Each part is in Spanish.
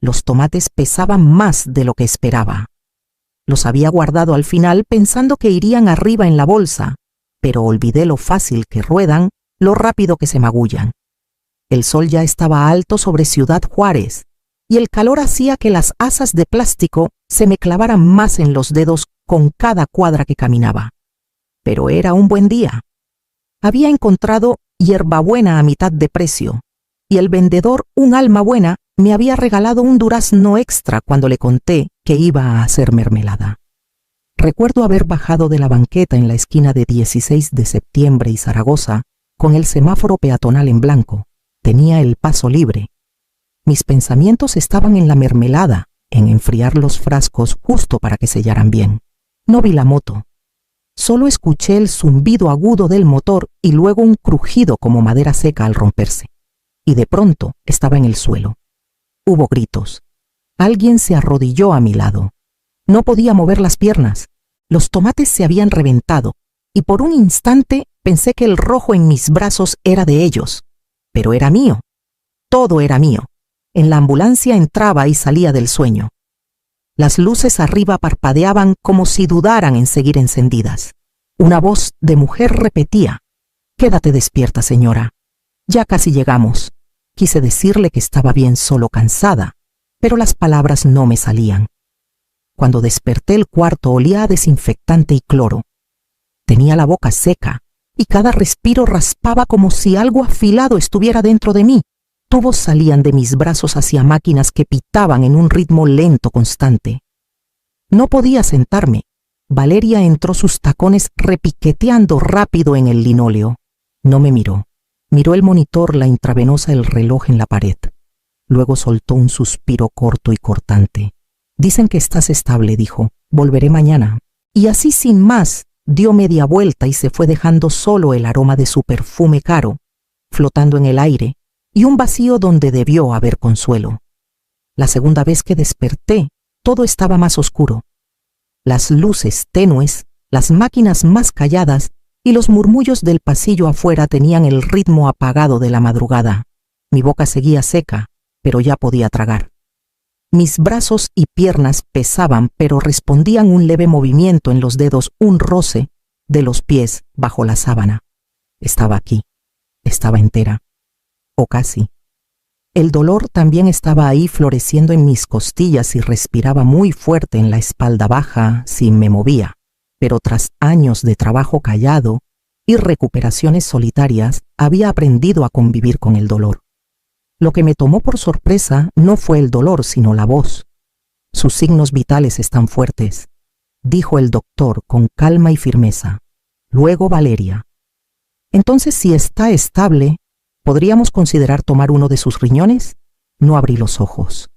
Los tomates pesaban más de lo que esperaba. Los había guardado al final pensando que irían arriba en la bolsa, pero olvidé lo fácil que ruedan, lo rápido que se magullan. El sol ya estaba alto sobre Ciudad Juárez, y el calor hacía que las asas de plástico se me clavaran más en los dedos con cada cuadra que caminaba. Pero era un buen día. Había encontrado hierbabuena a mitad de precio, y el vendedor, un alma buena, me había regalado un durazno extra cuando le conté que iba a hacer mermelada. Recuerdo haber bajado de la banqueta en la esquina de 16 de septiembre y Zaragoza con el semáforo peatonal en blanco. Tenía el paso libre. Mis pensamientos estaban en la mermelada, en enfriar los frascos justo para que sellaran bien. No vi la moto. Solo escuché el zumbido agudo del motor y luego un crujido como madera seca al romperse. Y de pronto estaba en el suelo. Hubo gritos. Alguien se arrodilló a mi lado. No podía mover las piernas. Los tomates se habían reventado, y por un instante pensé que el rojo en mis brazos era de ellos. Pero era mío. Todo era mío. En la ambulancia entraba y salía del sueño. Las luces arriba parpadeaban como si dudaran en seguir encendidas. Una voz de mujer repetía: «Quédate despierta, señora. Ya casi llegamos». Quise decirle que estaba bien, solo cansada, pero las palabras no me salían. Cuando desperté, el cuarto olía a desinfectante y cloro. Tenía la boca seca y cada respiro raspaba como si algo afilado estuviera dentro de mí. Tubos salían de mis brazos hacia máquinas que pitaban en un ritmo lento constante. No podía sentarme. Valeria entró sus tacones repiqueteando rápido en el linóleo. No me miró. Miró el monitor, la intravenosa, el reloj en la pared. Luego soltó un suspiro corto y cortante. «Dicen que estás estable», dijo. «Volveré mañana». Y así sin más, dio media vuelta y se fue dejando solo el aroma de su perfume caro, flotando en el aire, y un vacío donde debió haber consuelo. La segunda vez que desperté, todo estaba más oscuro. Las luces tenues, las máquinas más calladas, y los murmullos del pasillo afuera tenían el ritmo apagado de la madrugada. Mi boca seguía seca, pero ya podía tragar. Mis brazos y piernas pesaban, pero respondían un leve movimiento en los dedos, un roce de los pies bajo la sábana. Estaba aquí, estaba entera, o casi. El dolor también estaba ahí floreciendo en mis costillas y respiraba muy fuerte en la espalda baja si me movía. Pero tras años de trabajo callado y recuperaciones solitarias, había aprendido a convivir con el dolor. Lo que me tomó por sorpresa no fue el dolor, sino la voz. «Sus signos vitales están fuertes», dijo el doctor con calma y firmeza. Luego Valeria: «Entonces, si está estable, ¿podríamos considerar tomar uno de sus riñones?» No abrí los ojos.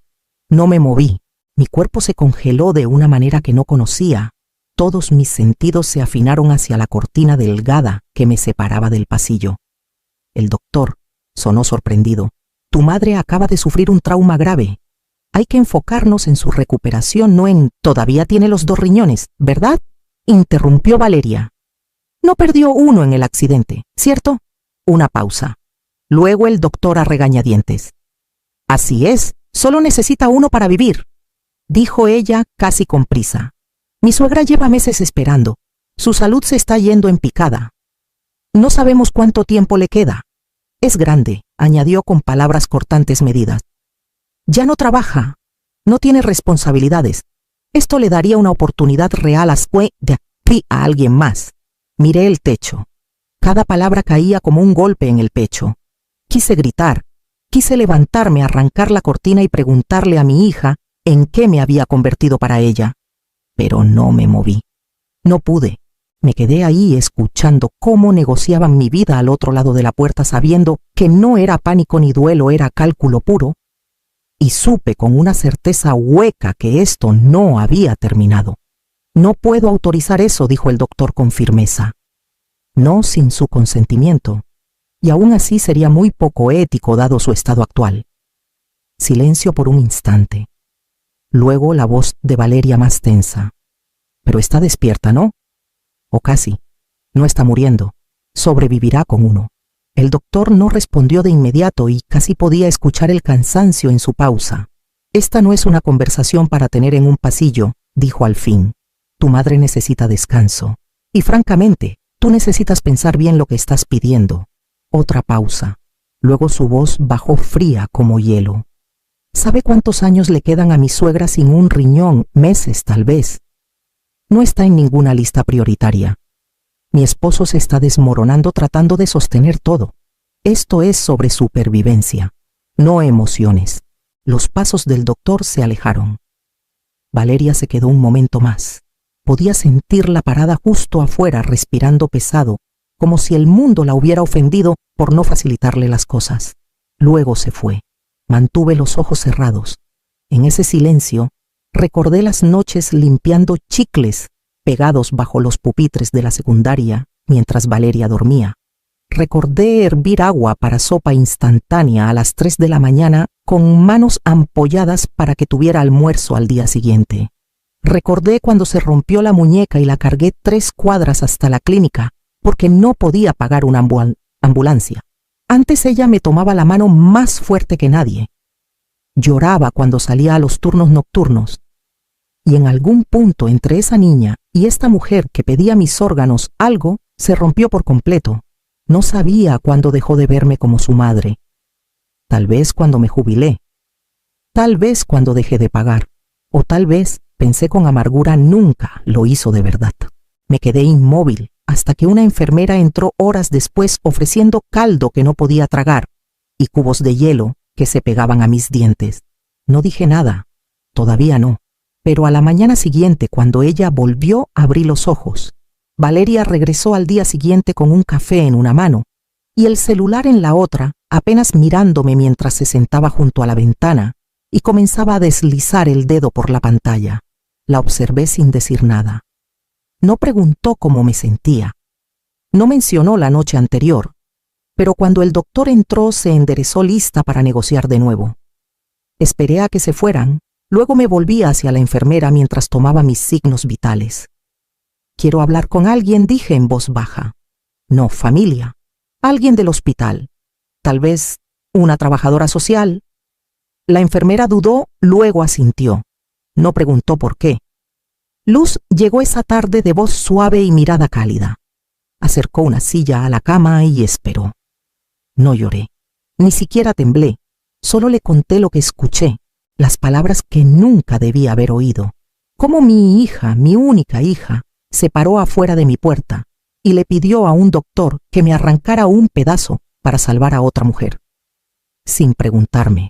No me moví. Mi cuerpo se congeló de una manera que no conocía. Todos mis sentidos se afinaron hacia la cortina delgada que me separaba del pasillo. El doctor sonó sorprendido. «Tu madre acaba de sufrir un trauma grave. Hay que enfocarnos en su recuperación, no en todavía tiene los 2 riñones, ¿verdad?», interrumpió Valeria. «No perdió uno en el accidente, ¿cierto?». Una pausa. Luego el doctor a regañadientes: «Así es, solo necesita uno para vivir», dijo ella casi con prisa. «Mi suegra lleva meses esperando. Su salud se está yendo en picada. No sabemos cuánto tiempo le queda. Es grande», añadió con palabras cortantes medidas. «Ya no trabaja, no tiene responsabilidades. Esto le daría una oportunidad real de aquí a alguien más». Miré el techo. Cada palabra caía como un golpe en el pecho. Quise gritar, quise levantarme, arrancar la cortina y preguntarle a mi hija en qué me había convertido para ella. Pero no me moví. No pude. Me quedé ahí escuchando cómo negociaban mi vida al otro lado de la puerta, sabiendo que no era pánico ni duelo, era cálculo puro. Y supe con una certeza hueca que esto no había terminado. «No puedo autorizar eso», dijo el doctor con firmeza. «No sin su consentimiento. Y aún así sería muy poco ético dado su estado actual». Silencio por un instante. Luego la voz de Valeria más tensa: «Pero está despierta, ¿no? O casi. No está muriendo. Sobrevivirá con uno». El doctor no respondió de inmediato y casi podía escuchar el cansancio en su pausa. Esta no es una conversación para tener en un pasillo, dijo al fin. Tu madre necesita descanso. Y francamente, tú necesitas pensar bien lo que estás pidiendo. Otra pausa. Luego su voz bajó fría como hielo. ¿Sabe cuántos años le quedan a mi suegra sin un riñón? Meses, tal vez. No está en ninguna lista prioritaria. Mi esposo se está desmoronando tratando de sostener todo. Esto es sobre supervivencia, no emociones. Los pasos del doctor se alejaron. Valeria se quedó un momento más. Podía sentirla parada justo afuera, respirando pesado, como si el mundo la hubiera ofendido por no facilitarle las cosas. Luego se fue. Mantuve los ojos cerrados. En ese silencio, recordé las noches limpiando chicles pegados bajo los pupitres de la secundaria mientras Valeria dormía. Recordé hervir agua para sopa instantánea a las 3 de la mañana con manos ampolladas para que tuviera almuerzo al día siguiente. Recordé cuando se rompió la muñeca y la cargué 3 cuadras hasta la clínica porque no podía pagar una ambulancia. Antes ella me tomaba la mano más fuerte que nadie. Lloraba cuando salía a los turnos nocturnos. Y en algún punto entre esa niña y esta mujer que pedía mis órganos, algo se rompió por completo. No sabía cuándo dejó de verme como su madre. Tal vez cuando me jubilé. Tal vez cuando dejé de pagar. O tal vez, pensé con amargura, nunca lo hizo de verdad. Me quedé inmóvil hasta que una enfermera entró horas después ofreciendo caldo que no podía tragar y cubos de hielo que se pegaban a mis dientes. No dije nada. Todavía no. Pero a la mañana siguiente, cuando ella volvió, abrí los ojos. Valeria regresó al día siguiente con un café en una mano y el celular en la otra, apenas mirándome mientras se sentaba junto a la ventana y comenzaba a deslizar el dedo por la pantalla. La observé sin decir nada. No preguntó cómo me sentía. No mencionó la noche anterior, pero cuando el doctor entró se enderezó lista para negociar de nuevo. Esperé a que se fueran, luego me volví hacia la enfermera mientras tomaba mis signos vitales. Quiero hablar con alguien, dije en voz baja. No, familia. Alguien del hospital. Tal vez una trabajadora social. La enfermera dudó, luego asintió. No preguntó por qué. Luz llegó esa tarde de voz suave y mirada cálida. Acercó una silla a la cama y esperó. No lloré, ni siquiera temblé. Solo le conté lo que escuché, las palabras que nunca debía haber oído. Cómo mi hija, mi única hija, se paró afuera de mi puerta y le pidió a un doctor que me arrancara un pedazo para salvar a otra mujer. Sin preguntarme,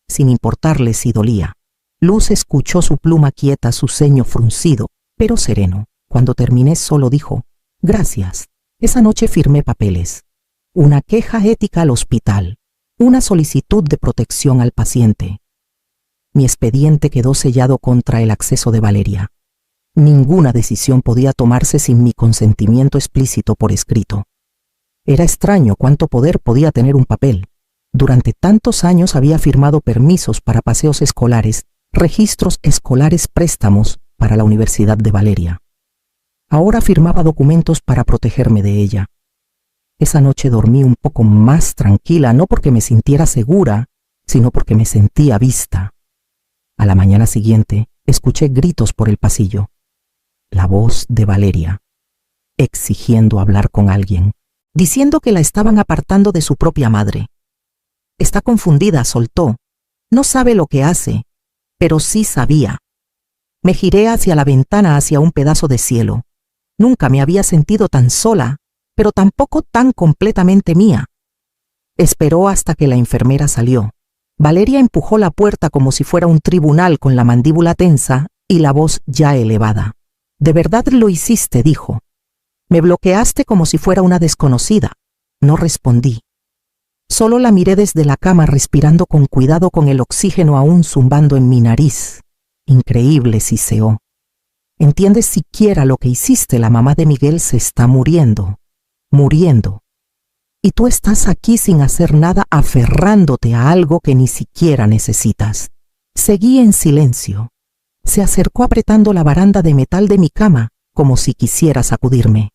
sin importarle si dolía. Luz escuchó su pluma quieta, su ceño fruncido, pero sereno. Cuando terminé solo dijo, gracias. Esa noche firmé papeles. Una queja ética al hospital. Una solicitud de protección al paciente. Mi expediente quedó sellado contra el acceso de Valeria. Ninguna decisión podía tomarse sin mi consentimiento explícito por escrito. Era extraño cuánto poder podía tener un papel. Durante tantos años había firmado permisos para paseos escolares, registros escolares, préstamos para la Universidad de Valeria. Ahora firmaba documentos para protegerme de ella. Esa noche dormí un poco más tranquila, no porque me sintiera segura, sino porque me sentía vista. A la mañana siguiente, escuché gritos por el pasillo. La voz de Valeria, exigiendo hablar con alguien, diciendo que la estaban apartando de su propia madre. Está confundida, soltó. No sabe lo que hace, pero sí sabía. Me giré hacia la ventana, hacia un pedazo de cielo. Nunca me había sentido tan sola, pero tampoco tan completamente mía. Esperó hasta que la enfermera salió. Valeria empujó la puerta como si fuera un tribunal con la mandíbula tensa y la voz ya elevada. «De verdad lo hiciste», dijo. «Me bloqueaste como si fuera una desconocida». No respondí. Solo la miré desde la cama, respirando con cuidado, con el oxígeno aún zumbando en mi nariz. Increíble, siseó. ¿Entiendes siquiera lo que hiciste? La mamá de Miguel se está muriendo. Muriendo. Y tú estás aquí sin hacer nada, aferrándote a algo que ni siquiera necesitas. Seguí en silencio. Se acercó apretando la baranda de metal de mi cama, como si quisiera sacudirme.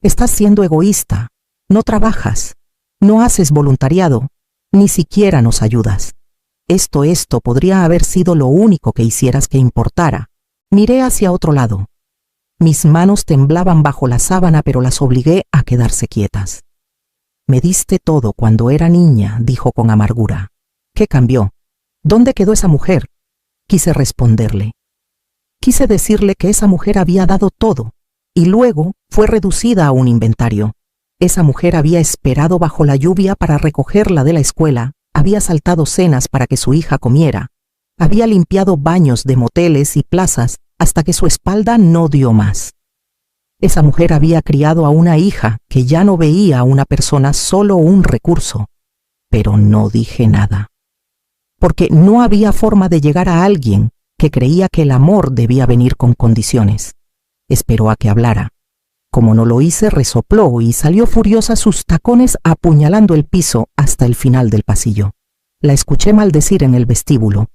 Estás siendo egoísta. No trabajas. No haces voluntariado. Ni siquiera nos ayudas. Esto podría haber sido lo único que hicieras que importara. Miré hacia otro lado. Mis manos temblaban bajo la sábana, pero las obligué a quedarse quietas. Me diste todo cuando era niña, dijo con amargura. ¿Qué cambió? ¿Dónde quedó esa mujer? Quise responderle. Quise decirle que esa mujer había dado todo, y luego fue reducida a un inventario. Esa mujer había esperado bajo la lluvia para recogerla de la escuela, había saltado cenas para que su hija comiera, había limpiado baños de moteles y plazas hasta que su espalda no dio más. Esa mujer había criado a una hija que ya no veía a una persona solo un recurso, pero no dije nada. Porque no había forma de llegar a alguien que creía que el amor debía venir con condiciones. Esperó a que hablara. Como no lo hice, resopló y salió furiosa, sus tacones apuñalando el piso hasta el final del pasillo. La escuché maldecir en el vestíbulo.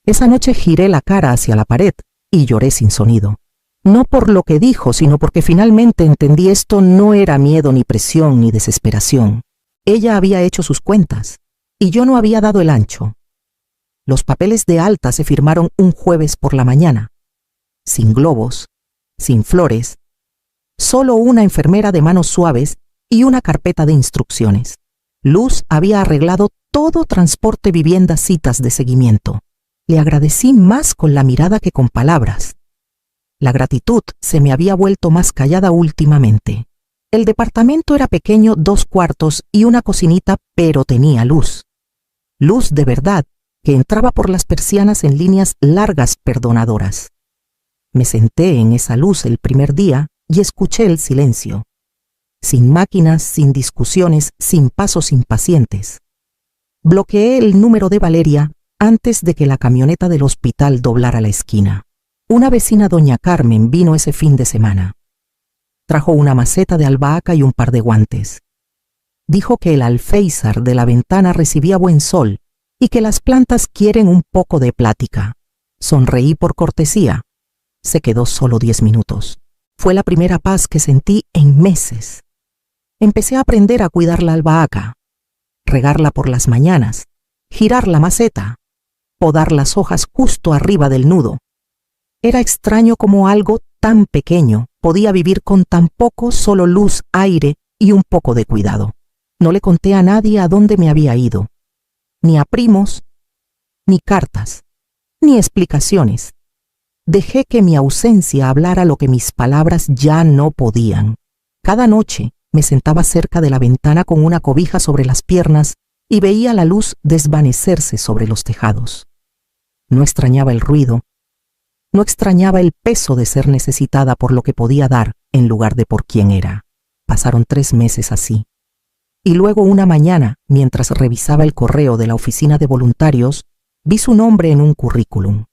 Esa noche giré la cara hacia la pared y lloré sin sonido. No por lo que dijo, sino porque finalmente entendí esto no era miedo, ni presión, ni desesperación. Ella había hecho sus cuentas, y yo no había dado el ancho. Los papeles de alta se firmaron un jueves por la mañana. Sin globos, sin flores, solo una enfermera de manos suaves y una carpeta de instrucciones. Luz había arreglado todo: transporte, vivienda, citas de seguimiento. Le agradecí más con la mirada que con palabras. La gratitud se me había vuelto más callada últimamente. El departamento era pequeño, 2 cuartos y una cocinita, pero tenía luz. Luz de verdad, que entraba por las persianas en líneas largas perdonadoras. Me senté en esa luz el primer día y escuché el silencio. Sin máquinas, sin discusiones, sin pasos impacientes. Bloqueé el número de Valeria antes de que la camioneta del hospital doblara la esquina. Una vecina, doña Carmen, vino ese fin de semana. Trajo una maceta de albahaca y un par de guantes. Dijo que el alféizar de la ventana recibía buen sol y que las plantas quieren un poco de plática. Sonreí por cortesía. Se quedó solo 10 minutos. Fue la primera paz que sentí en meses. Empecé a aprender a cuidar la albahaca, regarla por las mañanas, girar la maceta, podar las hojas justo arriba del nudo. Era extraño cómo algo tan pequeño podía vivir con tan poco, solo luz, aire y un poco de cuidado. No le conté a nadie a dónde me había ido, ni a primos, ni cartas, ni explicaciones. Dejé que mi ausencia hablara lo que mis palabras ya no podían. Cada noche me sentaba cerca de la ventana con una cobija sobre las piernas y veía la luz desvanecerse sobre los tejados. No extrañaba el ruido, no extrañaba el peso de ser necesitada por lo que podía dar en lugar de por quién era. Pasaron 3 meses así. Y luego una mañana, mientras revisaba el correo de la oficina de voluntarios, vi su nombre en un currículum.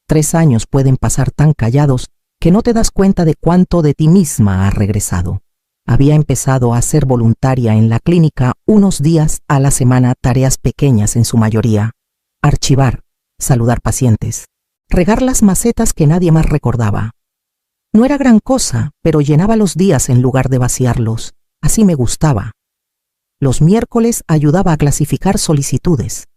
3 años pueden pasar tan callados que no te das cuenta de cuánto de ti misma has regresado. Había empezado a ser voluntaria en la clínica unos días a la semana, tareas pequeñas en su mayoría. Archivar, saludar pacientes, regar las macetas que nadie más recordaba. No era gran cosa, pero llenaba los días en lugar de vaciarlos. Así me gustaba. Los miércoles ayudaba a clasificar solicitudes.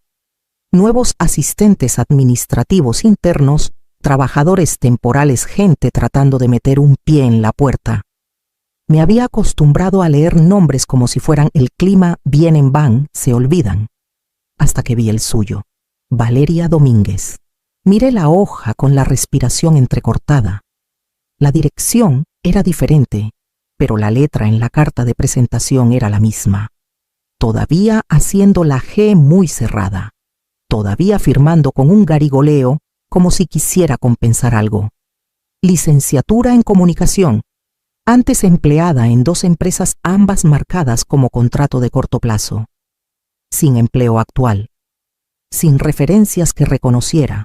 Nuevos asistentes administrativos internos, trabajadores temporales, gente tratando de meter un pie en la puerta. Me había acostumbrado a leer nombres como si fueran el clima, vienen, van, se olvidan. Hasta que vi el suyo, Valeria Domínguez. Miré la hoja con la respiración entrecortada. La dirección era diferente, pero la letra en la carta de presentación era la misma. Todavía haciendo la G muy cerrada. Todavía firmando con un garigoleo como si quisiera compensar algo. Licenciatura en comunicación. Antes empleada en 2 empresas, ambas marcadas como contrato de corto plazo. Sin empleo actual. Sin referencias que reconociera.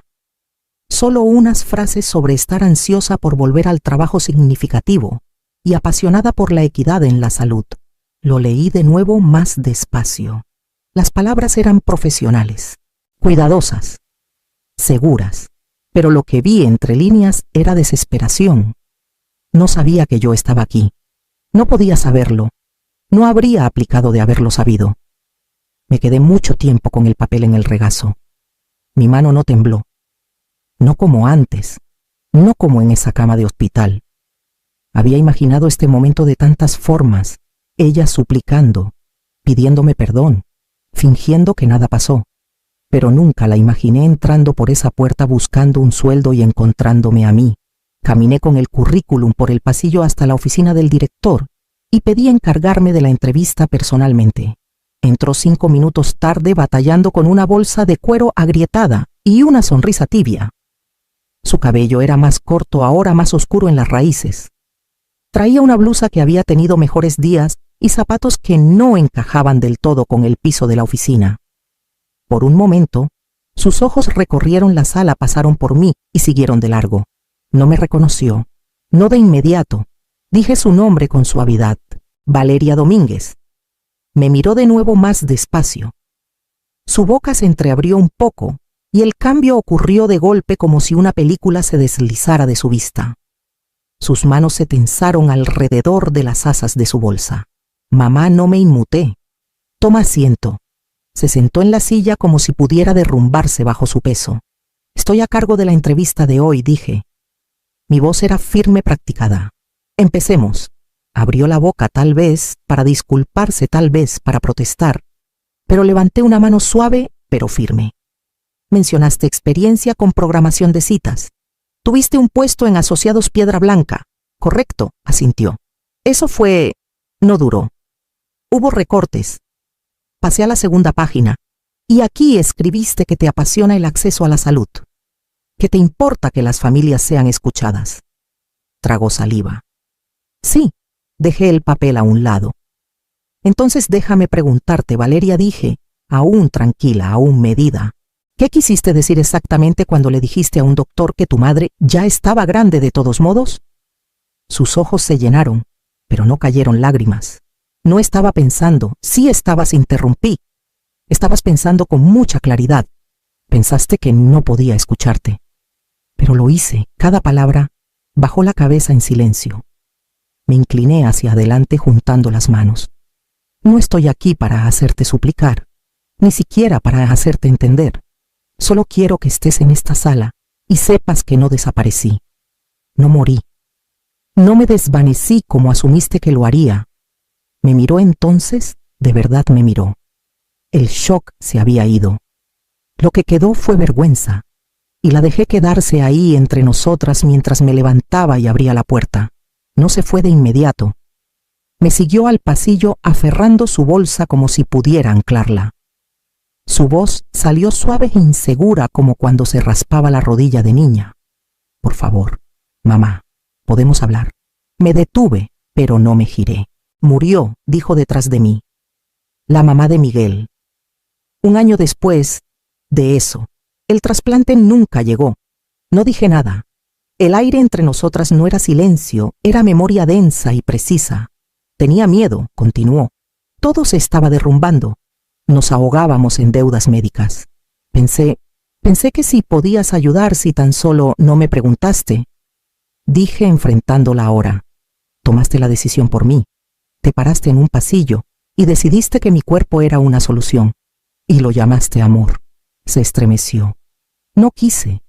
Solo unas frases sobre estar ansiosa por volver al trabajo significativo y apasionada por la equidad en la salud. Lo leí de nuevo más despacio. Las palabras eran profesionales, cuidadosas, seguras, pero lo que vi entre líneas era desesperación. No sabía que yo estaba aquí. No podía saberlo. No habría aplicado de haberlo sabido. Me quedé mucho tiempo con el papel en el regazo. Mi mano no tembló. No como antes, no como en esa cama de hospital. Había imaginado este momento de tantas formas, ella suplicando, pidiéndome perdón, fingiendo que nada pasó, pero nunca la imaginé entrando por esa puerta buscando un sueldo y encontrándome a mí. Caminé con el currículum por el pasillo hasta la oficina del director y pedí encargarme de la entrevista personalmente. Entró 5 minutos tarde batallando con una bolsa de cuero agrietada y una sonrisa tibia. Su cabello era más corto, ahora más oscuro en las raíces. Traía una blusa que había tenido mejores días y zapatos que no encajaban del todo con el piso de la oficina. Por un momento, sus ojos recorrieron la sala, pasaron por mí y siguieron de largo. No me reconoció, no de inmediato. Dije su nombre con suavidad, Valeria Domínguez. Me miró de nuevo más despacio. Su boca se entreabrió un poco y el cambio ocurrió de golpe como si una película se deslizara de su vista. Sus manos se tensaron alrededor de las asas de su bolsa. Mamá, no me inmuté. Toma asiento. Se sentó en la silla como si pudiera derrumbarse bajo su peso. Estoy a cargo de la entrevista de hoy, dije. Mi voz era firme, practicada. Empecemos. Abrió la boca, tal vez para disculparse, tal vez para protestar, pero levanté una mano suave pero firme. Mencionaste experiencia con programación de citas. Tuviste un puesto en Asociados Piedra Blanca. Correcto, asintió. Eso fue... no duró. Hubo recortes. Pasé a la segunda página. Y aquí escribiste que te apasiona el acceso a la salud. Que te importa que las familias sean escuchadas. Tragó saliva. Sí, dejé el papel a un lado. Entonces déjame preguntarte, Valeria, dije, aún tranquila, aún medida. ¿Qué quisiste decir exactamente cuando le dijiste a un doctor que tu madre ya estaba grande de todos modos? Sus ojos se llenaron, pero no cayeron lágrimas. No estaba pensando, sí estabas, interrumpí. Estabas pensando con mucha claridad. Pensaste que no podía escucharte. Pero lo hice, cada palabra. Bajó la cabeza en silencio. Me incliné hacia adelante juntando las manos. No estoy aquí para hacerte suplicar, ni siquiera para hacerte entender. Solo quiero que estés en esta sala y sepas que no desaparecí. No morí. No me desvanecí como asumiste que lo haría. Me miró entonces, de verdad me miró. El shock se había ido. Lo que quedó fue vergüenza, y la dejé quedarse ahí entre nosotras mientras me levantaba y abría la puerta. No se fue de inmediato. Me siguió al pasillo aferrando su bolsa como si pudiera anclarla. Su voz salió suave e insegura como cuando se raspaba la rodilla de niña. Por favor, mamá, podemos hablar. Me detuve, pero no me giré. Murió, dijo detrás de mí. La mamá de Miguel. 1 año después de eso, el trasplante nunca llegó. No dije nada. El aire entre nosotras no era silencio, era memoria densa y precisa. Tenía miedo, continuó. Todo se estaba derrumbando. Nos ahogábamos en deudas médicas. Pensé que si podías ayudar, si tan solo no me preguntaste. Dije enfrentándola ahora. Tomaste la decisión por mí. Te paraste en un pasillo y decidiste que mi cuerpo era una solución. Y lo llamaste amor. Se estremeció. No quise.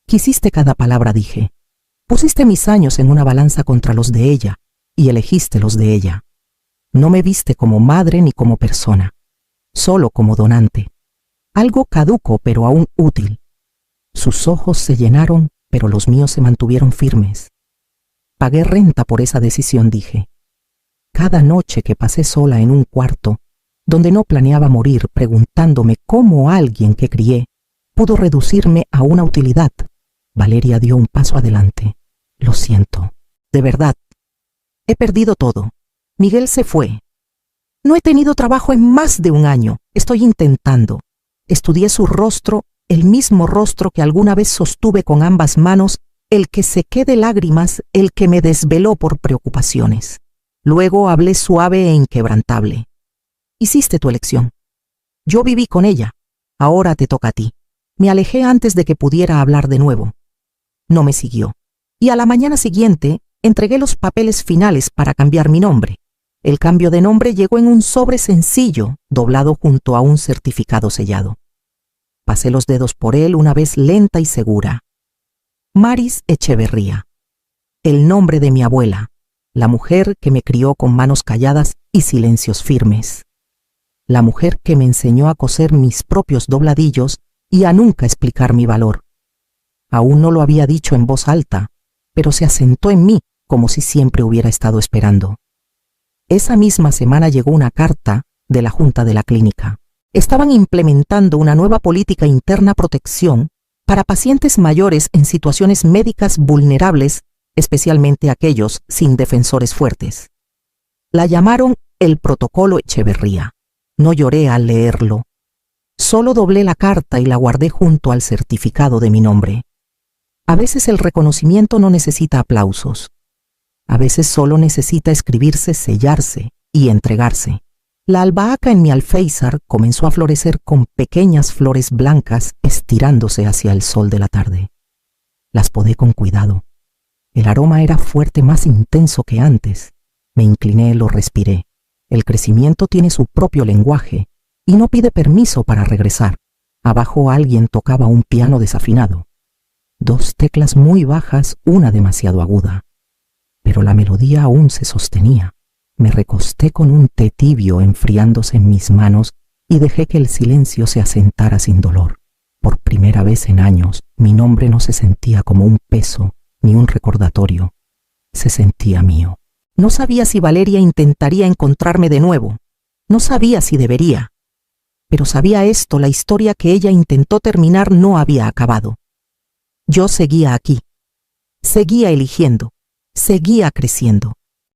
Quisiste cada palabra, dije. Pusiste mis años en una balanza contra los de ella y elegiste los de ella. No me viste como madre ni como persona, solo como donante. Algo caduco pero aún útil. Sus ojos se llenaron, pero los míos se mantuvieron firmes. Pagué renta por esa decisión, dije. Cada noche que pasé sola en un cuarto, donde no planeaba morir, preguntándome cómo alguien que crié pudo reducirme a una utilidad. Valeria dio un paso adelante. Lo siento, de verdad. He perdido todo. Miguel se fue. No he tenido trabajo en más de 1 año. Estoy intentando. Estudié su rostro, el mismo rostro que alguna vez sostuve con ambas manos, el que sequé de lágrimas, el que me desveló por preocupaciones. Luego hablé suave e inquebrantable. Hiciste tu elección. Yo viví con ella. Ahora te toca a ti. Me alejé antes de que pudiera hablar de nuevo. No me siguió. Y a la mañana siguiente entregué los papeles finales para cambiar mi nombre. El cambio de nombre llegó en un sobre sencillo, doblado junto a un certificado sellado. Pasé los dedos por él una vez lenta y segura. Maris Echeverría. El nombre de mi abuela, la mujer que me crió con manos calladas y silencios firmes. La mujer que me enseñó a coser mis propios dobladillos y a nunca explicar mi valor. Aún no lo había dicho en voz alta, pero se asentó en mí como si siempre hubiera estado esperando. Esa misma semana llegó una carta de la Junta de la clínica. Estaban implementando una nueva política interna protección para pacientes mayores en situaciones médicas vulnerables, especialmente aquellos sin defensores fuertes. La llamaron el Protocolo Echeverría. No lloré al leerlo. Solo doblé la carta y la guardé junto al certificado de mi nombre. A veces el reconocimiento no necesita aplausos. A veces solo necesita escribirse, sellarse y entregarse. La albahaca en mi alféizar comenzó a florecer con pequeñas flores blancas estirándose hacia el sol de la tarde. Las podé con cuidado. El aroma era fuerte, más intenso que antes. Me incliné, lo respiré. El crecimiento tiene su propio lenguaje y no pide permiso para regresar. Abajo alguien tocaba un piano desafinado. 2 teclas muy bajas, una demasiado aguda. Pero la melodía aún se sostenía. Me recosté con un té tibio enfriándose en mis manos y dejé que el silencio se asentara sin dolor. Por primera vez en años, mi nombre no se sentía como un peso ni un recordatorio. Se sentía mío. No sabía si Valeria intentaría encontrarme de nuevo. No sabía si debería. Pero sabía esto: la historia que ella intentó terminar no había acabado. Yo seguía aquí. Seguía eligiendo. Seguía creciendo.